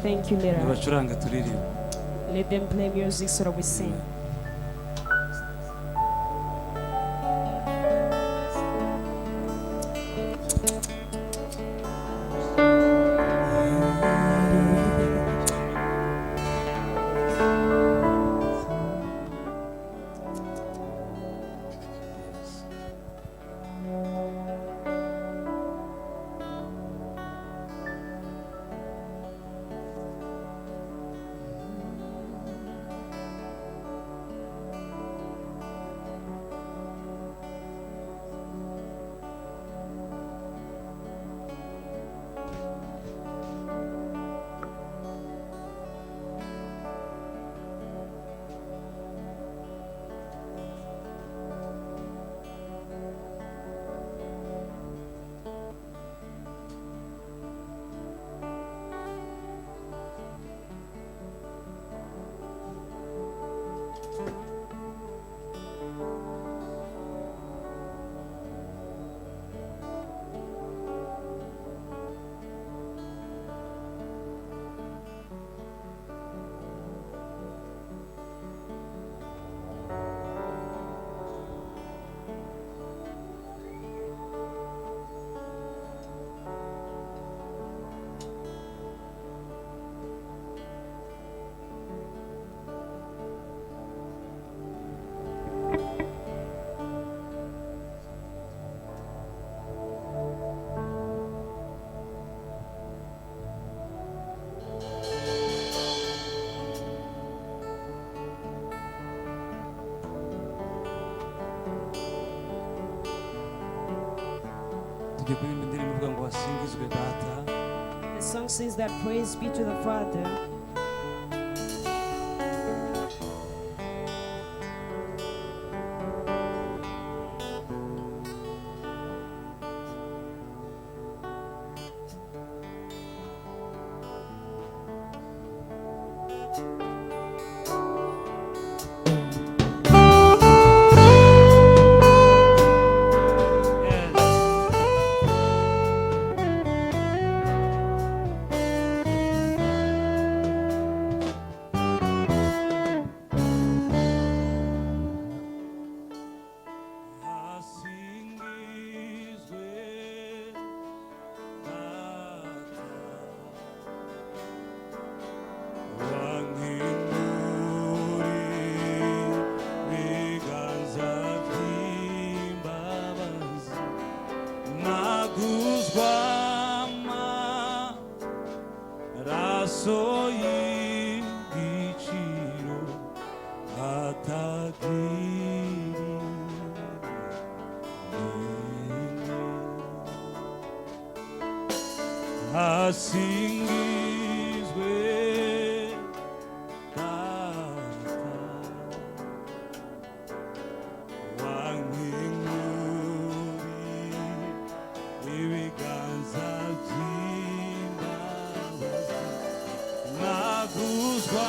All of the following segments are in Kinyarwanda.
Thank you, Lira. nibacuranga turirimba. Let them play music so that we sing. tugiye kuririmba indirimbo ivuga ngo wasingizwe data. The song says that praise be to the Father. Asingizwe data wankinguri ibiganza by'imbabazi naguzwa amaraso y'igiciro asingizwe data wankinguri ibiganza by'imbabazi naguzwa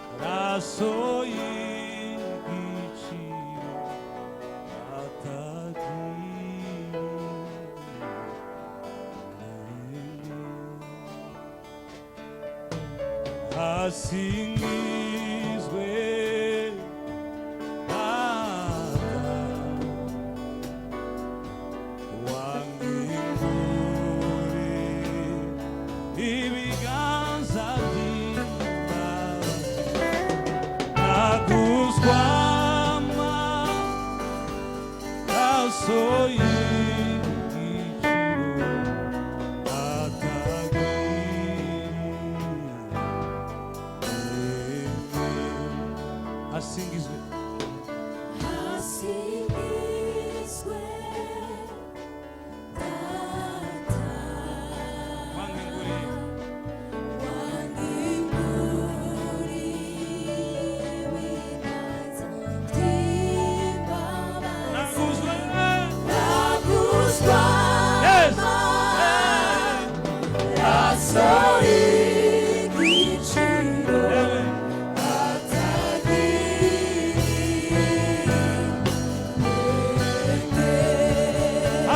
amaraso y'igiciro asingizwe asingizwe data wankinguri wankinguri ibiganza by'imbabazi naguzwa yes amaraso y'igiciro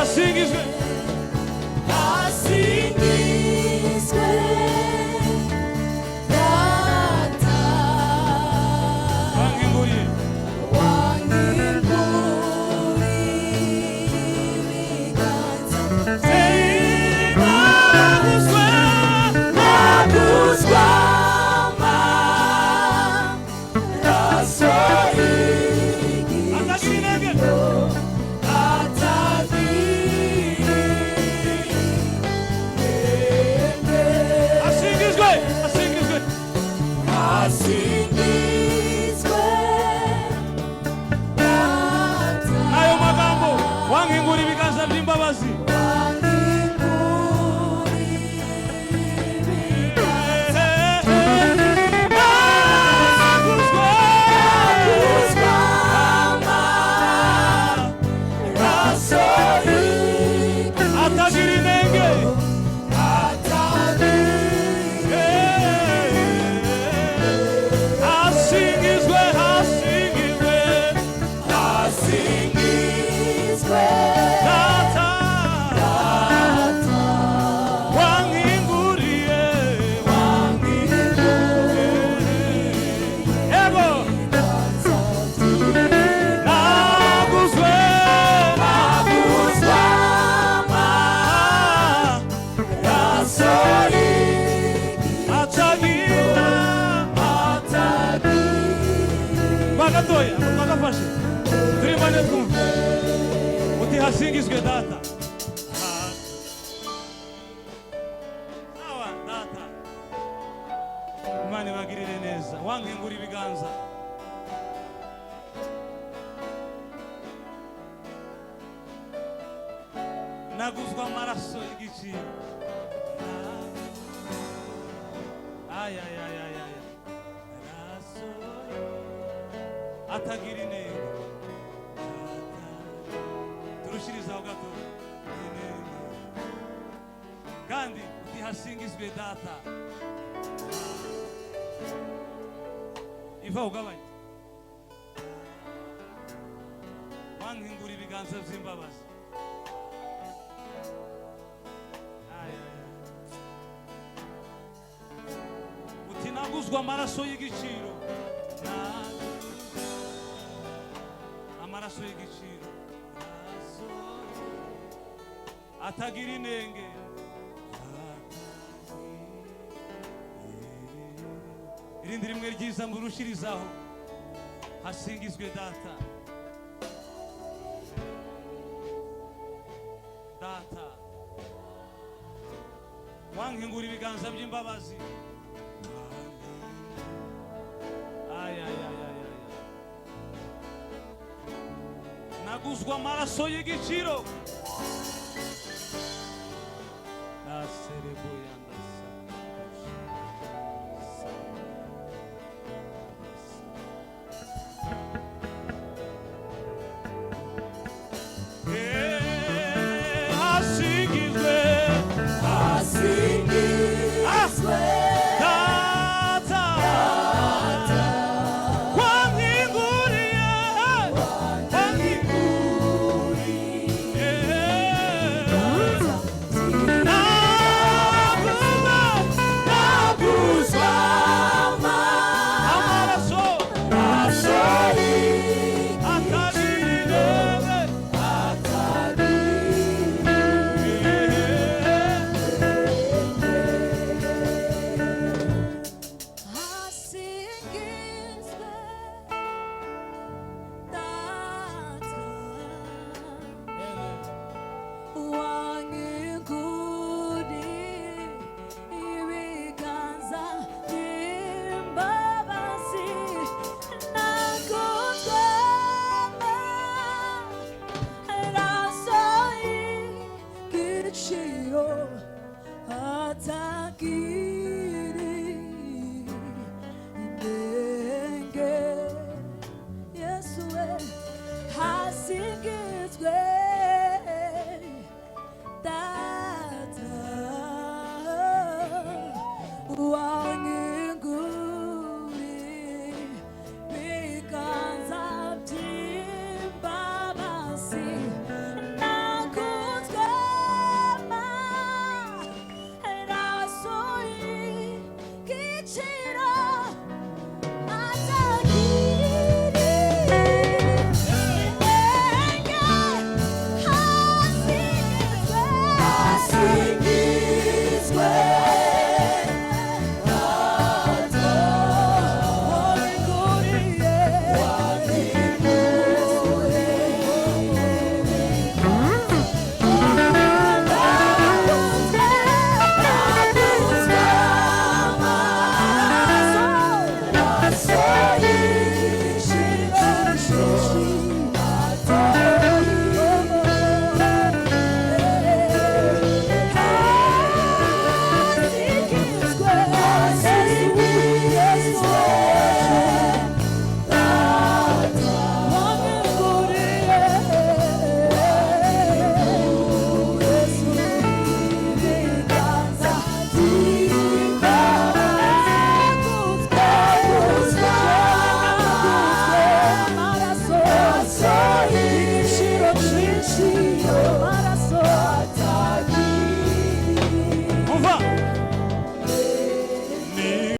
asingizwe asingizwe gatoya twagafashe turi bane twumva uti hasingizwe data sawa data Imana ibagirire neza wankingura ibiganza naguzwa amaraso y'igiciro ay ay ay ay ay raso atagira intego turushirizaho gato kandi utihasingizwe data iva ugabanye wankingura ibiganza by'imbabazi naguzwa amaraso y'igiciro amaraso y'igiciro atagira inenge irindi rimwe ryiza murushirizaho hasingizwe data data wankingura ibiganza by'imbabazi naguzwa amaraso y'igiciro nasereboyandasi